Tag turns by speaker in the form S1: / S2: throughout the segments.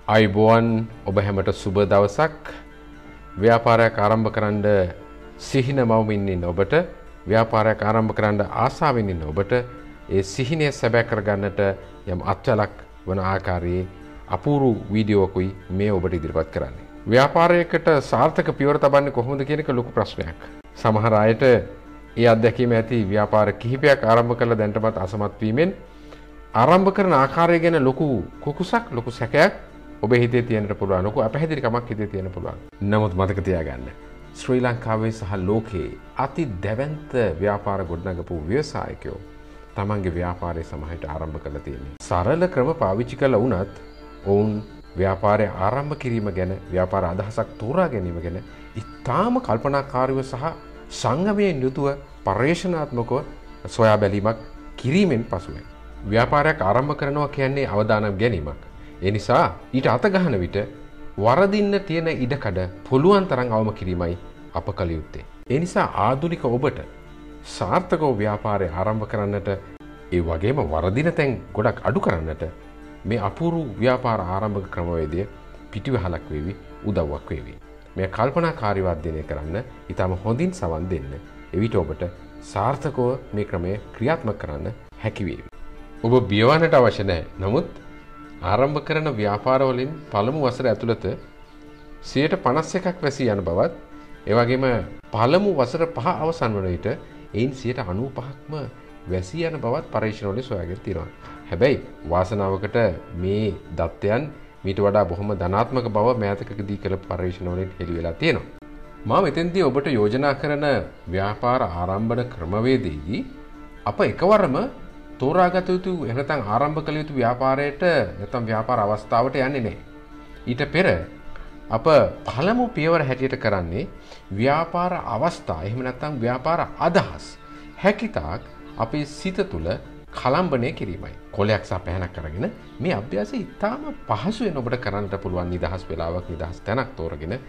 S1: අයිබෝන් ඔබ හැමට සුබ දවසක්. ව්‍යාපාරයක් ආරම්භ කරන්න සිහින මවමින් ඉන්න ඔබට, ව්‍යාපාරයක් ආරම්භ කරන්න ආසාවෙන් ඉන්න ඔබට ඒ සිහිනය සැබෑ කරගන්නට යම් අත්වලක් වන ආකාරයේ අපූර්ව වීඩියෝකුයි මේ ඔබට ඉදිරිපත් කරන්නේ. ව්‍යාපාරයකට සාර්ථක පියවර තබන්නේ කොහොමද කියන එක ලොකු ප්‍රශ්නයක්. සමහර අයට ඒ අත්දැකීම ඇති ව්‍යාපාර කිහිපයක් ආරම්භ කරලා දැනටමත් අසමත් වීමෙන් ආරම්භ කරන ආකාරය ගැන ලොකු කුකුසක්, ලොකු සැකයක් ඔබේ හිතේ තියෙන්නට පුළුවන්. ලොකු අපහැදිලිකමක් හිතේ තියෙන්න පුළුවන්. නමුත් මතක තියාගන්න, ශ්‍රී ලංකාවේ සහ ලෝකයේ අති දැවැන්ත ව්‍යාපාර ගොඩනගපු ව්‍යවසායකයෝ තමන්ගේ ව්‍යාපාරය සමහරට ආරම්භ කරලා තියෙන්නේ. සරල ක්‍රම පාවිච්චි කළා වුණත් ඔවුන් ව්‍යාපාරය ආරම්භ කිරීම ගැන, ව්‍යාපාර අදහසක් තෝරා ගැනීම ගැන ඉතාම කල්පනාකාරීව සහ සංගමයෙන් යුතුව පර්යේෂණාත්මකව සොයා බැලීමක් කිරීමෙන් පසුවයි. ව්‍යාපාරයක් ආරම්භ කරනවා කියන්නේ අවදානම් ගැනීමක්. ඒ නිසා ඊට අත ගහන විට වරදින්න තියෙන ඉඩකඩ පුළුවන් තරම් අවම කිරීමයි අප කළ යුත්තේ. ඒ නිසා ආධුනික ඔබට සාර්ථකව ව්‍යාපාරය ආරම්භ කරන්නට, ඒ වගේම වරදින තැන් ගොඩක් අඩු කරන්නට මේ අපූර්ව ව්‍යාපාර ආරම්භක ක්‍රමවේදය පිටිවහලක් වේවි, උදව්වක් වේවි. මේ කල්පනාකාරීව අධ්‍යයනය කරන්න, ඊටම හොඳින් සවන් දෙන්න. එවිට ඔබට සාර්ථකව මේ ක්‍රමය ක්‍රියාත්මක කරන්න හැකි වේවි. ඔබ බියවන්නට අවශ්‍ය නැහැ. නමුත් ආරම්භ කරන ව්‍යාපාරවලින් පළමු වසර ඇතුළත 51%ක් වැසී යන බවත්, ඒ වගේම පළමු වසර 5 අවසන් වන විට එයින් 95%ක්ම වැසී යන බවත් පරීක්ෂණවලින් සොයාගෙන තියෙනවා. හැබැයි වාසනාවකට මේ දත්තයන් මීට වඩා බොහොම ධනාත්මක බව මෑතකදී කළ පරීක්ෂණවලින් හෙළි වෙලා තියෙනවා. මම මෙතෙන්දී ඔබට යෝජනා කරන ව්‍යාපාර ආරම්භන ක්‍රමවේදයේදී අප එකවරම තෝරාගත යුතු, එහෙම නැත්නම් ආරම්භ කළ යුතු ව්‍යාපාරයට නැත්නම් ව්‍යාපාර අවස්ථාවට යන්නේ නැහැ. ඊට පෙර අප පළමු පියවර හැටියට කරන්නේ ව්‍යාපාර අවස්ථා, එහෙම නැත්නම් ව්‍යාපාර අදහස් හැකිතාක් අපේ සිත තුළ කලම්බණය කිරීමයි. කොලයක් සහ පැහැනක් අරගෙන මේ අභ්‍යාසය ඉතාම පහසුවෙන් ඔබට කරන්නට පුළුවන්. නිදහස් වෙලාවක්, නිදහස් තැනක් තෝරගෙන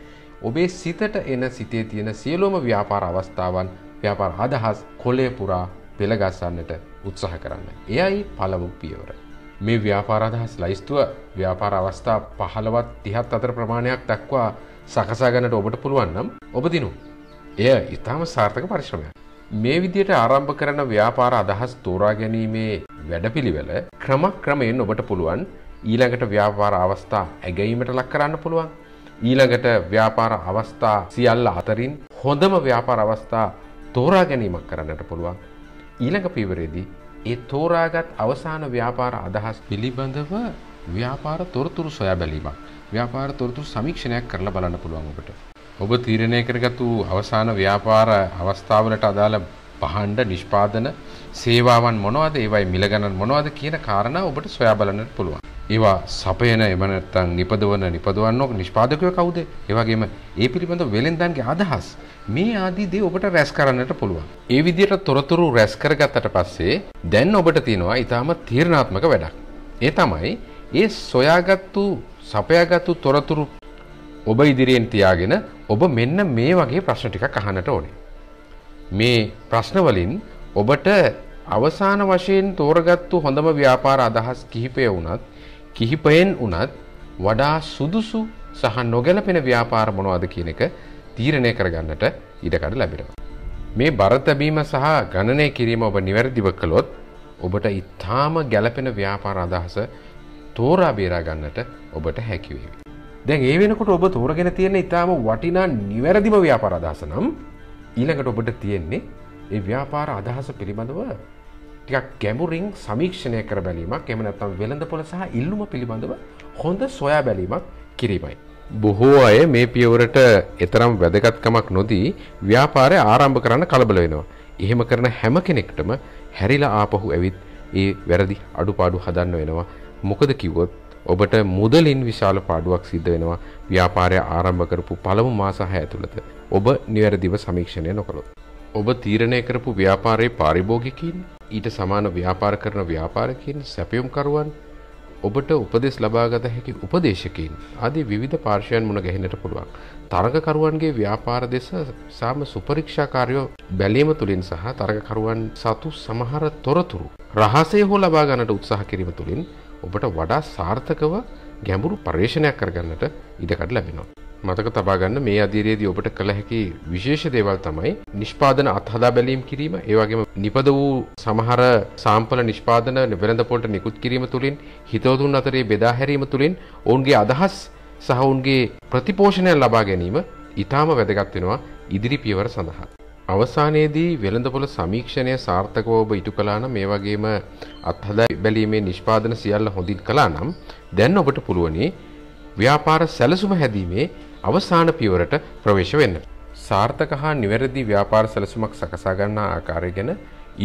S1: ඔබේ සිතට එන, සිතේ තියෙන සියලුම ව්‍යාපාර අවස්ථාවන්, ව්යාපාර අදහස් කොලේ පුරා පෙළගස්සන්නට උත්සාහ කරන්න. එයයි පළමු පියවර. මේ ව්‍යාපාර අදහස් ලයිස්තුව ව්‍යාපාර අවස්ථා 15ත් 30ත් අතර ප්‍රමාණයක් දක්වා සකසා ගන්නට ඔබට පුළුවන් නම් ඔබ දිනු. එය ඉතාම සාර්ථක පරිශ්‍රමයක්. මේ විදිහට ආරම්භ කරන ව්‍යාපාර අදහස් තෝරා ගැනීමේ වැඩපිළිවෙල ක්‍රමයෙන් ඔබට පුළුවන් ඊළඟට ව්‍යාපාර අවස්ථා ඇගීමට ලක් කරන්න පුළුවන්. ඊළඟට ව්‍යාපාර අවස්ථා සියල්ල අතරින් හොඳම ව්‍යාපාර අවස්ථා තෝරා ගැනීමක් කරන්නට පුළුවන්. ඊළඟ පියවරේදී ඒ තෝරාගත් අවසාන ව්‍යාපාර අදහස් පිළිබඳව ව්‍යාපාර තොරතුරු සොයා බැලීමක්, ව්යාපාර තොරතුරු සමීක්ෂණයක් කරලා බලන්න පුළුවන් ඔබට. ඔබ තීරණය කරගත්තු අවසාන ව්‍යාපාර අවස්ථාවලට අදාළ භාණ්ඩ, නිෂ්පාදන, සේවාවන් මොනවද, ඒවයි මිල ගණන් මොනවද කියන කාරණා ඔබට සොයා බලන්නත් පුළුවන්. ඒවා සපයන, එම නැත්නම් නිපදවන්නෝ නිෂ්පාදකයෝ කවුද? ඒ වගේම ඒ පිළිබඳව වෙළෙන්දන්ගේ අදහස්, මේ ආදී දේ ඔබට රැස් කරන්නට පුළුවන්. ඒ විදිහට තොරතුරු රැස් කරගත්තට පස්සේ දැන් ඔබට තියෙනවා ඊටාම තීරණාත්මක වැඩක්. ඒ තමයි ඒ සොයාගත්තු, සපයාගත්තු තොරතුරු ඔබ ඉදිරියෙන් තියාගෙන ඔබ මෙන්න මේ වගේ ප්‍රශ්න ටිකක් අහන්නට ඕනේ. මේ ප්‍රශ්න වලින් ඔබට අවසාන වශයෙන් තෝරගත්තු හොඳම ව්‍යාපාර අදහස් කිහිපයෙන් උනත් වඩා සුදුසු සහ නොගැලපෙන ව්‍යාපාර මොනවද කියන එක තීරණය කරගන්නට ඉඩකඩ ලැබෙනවා. මේ බර තැබීම සහ ගණනය කිරීම ඔබ නිවැරදිව කළොත් ඔබට ඊටාම ගැළපෙන ව්‍යාපාර අදහස තෝරා බේරා ගන්නට ඔබට හැකි වේවි. දැන් ඒ වෙනකොට ඔබ තෝරගෙන තියෙන ඊටාම වටිනා නිවැරදිම ව්යාපාර අදහස නම් ඊළඟට ඔබට තියෙන්නේ ඒ ව්‍යාපාර අදහස පිළිබඳව ටිකක් ගැඹුරින් සමීක්ෂණය කර බැලීමක්, එහෙම නැත්නම් වෙළඳපොළ සහ ඉල්ලුම පිළිබඳව හොඳ සොයා බැලීමක් කිරීමයි. බොහෝ අය මේ පියවරට එතරම් වැදගත්කමක් නොදී ව්‍යාපාරය ආරම්භ කරන්න කලබල වෙනවා. එහෙම කරන හැම කෙනෙක්ටම හැරිලා ආපහු ඇවිත් ඒ වැරදි අඩුපාඩු හදන්න වෙනවා. මොකද කිව්වොත් ඔබට මුදලින් විශාල පාඩුවක් සිද්ධ වෙනවා ව්‍යාපාරය ආරම්භ කරපු පළමු මාස 6 ඇතුළත ඔබ නිවැරදිව සමීක්ෂණය නොකළොත්. ඔබ තීරණය කරපු ව්‍යාපාරයේ පාරිභෝගිකයින්, ඊට සමාන ව්‍යාපාර කරන ව්‍යාපාරිකයින්, සැපයුම්කරුවන්, ඔබට උපදෙස් ලබාගත හැකි උපදේශකයින් ආදී විවිධ පාර්ශ්වයන් මුණ ගැහෙන්නට පුළුවන්. තරගකරුවන්ගේ ව්‍යාපාර දෙස සාම සුපරීක්ෂාකාරීව බැලීම තුළින් සහ තරගකරුවන් සතු සමහර තොරතුරු රහසේ හෝ ලබා ගන්නට උත්සාහ කිරීම තුළින් ඔබට වඩා සාර්ථකව ගැඹුරු පරිශ්‍රණයක් කරගන්නට ඉඩකඩ ලැබෙනවා. මතක තබා ගන්න මේ අධීරයේදී ඔබට කළ හැකි විශේෂ දේවල් තමයි නිෂ්පාදන අත්හදා බැලීම් කිරීම, ඒ වගේම නිපද වූ සමහර සාම්පල නිෂ්පාදන වෙළඳපොළට නිකුත් කිරීම තුළින් හිතවතුන් අතරේ බෙදා හැරීම තුළින් ඔවුන්ගේ අදහස් සහ ඔවුන්ගේ ප්‍රතිපෝෂණය ලබා ගැනීම ඉතාම වැදගත් වෙනවා ඉදිරි පියවර සඳහා. අවසානයේදී වෙළඳපොළ සමීක්ෂණය සාර්ථකව ඔබ ඉටු කළා නම්, මේ වගේම අත්හදා බැලීමේ නිෂ්පාදන සියල්ල හොඳින් කළා නම් දැන් ඔබට පුළුවනි ව්‍යාපාර සැලසුම හැදීමේ අවසාන පියවරට ප්‍රවේශ වෙන්න. සාර්ථක හා නිවැරදි ව්‍යාපාර සැලසුමක් සකසා ගන්නා ආකාරය ගැන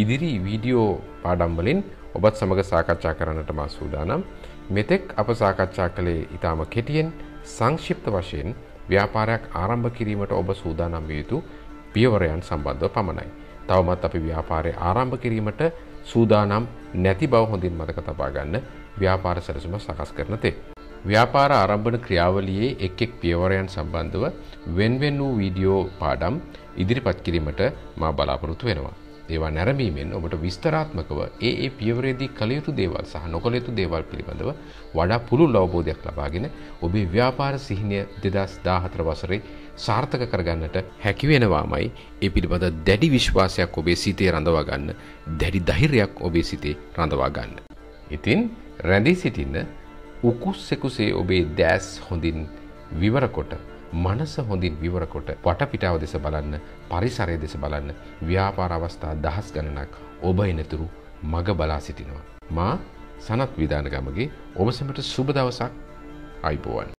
S1: ඉදිරි වීඩියෝ පාඩම් වලින් ඔබත් සමග සාකච්ඡා කරන්නට මා සූදානම්. මෙතෙක් අප සාකච්ඡා කළේ ඊටම කෙටියෙන් සංක්ෂිප්ත වශයෙන් ව්‍යාපාරයක් ආරම්භ කිරීමට ඔබ සූදානම් විය යුතු පියවරයන් සම්බන්ධව පමණයි. තවමත් අපි ව්‍යාපාරය ආරම්භ කිරීමට සූදානම් නැති බව හොඳින් මතක තබා ගන්න. ව්‍යාපාර සැලසුම සකස් කරන තෙක් ව්‍යාපාර ආරම්භන ක්‍රියාවලියේ එක් එක් පියවරයන් සම්බන්ධව වෙන වූ වීඩියෝ පාඩම් ඉදිරිපත් කිරීමට මා බලාපොරොත්තු වෙනවා. ඒවා නැරඹීමෙන් ඔබට විස්තරාත්මකව ඒ පියවරේදී කළ යුතු දේවල් සහ නොකළ යුතු දේවල් පිළිබඳව වඩා පුළුල් අවබෝධයක් ලබාගෙන ඔබේ ව්‍යාපාර සිහිනය 2014 වසරේ සාර්ථක කරගන්නට හැකි වෙනවාමයි ඒ පිළිබඳ දැඩි විශ්වාසයක් ඔබේ සිතේ රඳවා ගන්න, දැඩි ධෛර්යයක් ඔබේ සිතේ රඳවා ගන්න. ඉතින් රැඳී සිටින්න, උකුස්සෙකුසේ ඔබේ දැස් හොඳින් විවර කොට, මනස හොඳින් විවර කොට වටපිටාව දෙස බලන්න, පරිසරය දෙස බලන්න. ව්‍යාපාර අවස්ථා දහස් ගණනක් ඔබ එනතුරු මග බලා සිටිනවා. මා සනත් විදානගමගේ ඔබ සැමට සුබ දවසක්. අයිබෝවන්.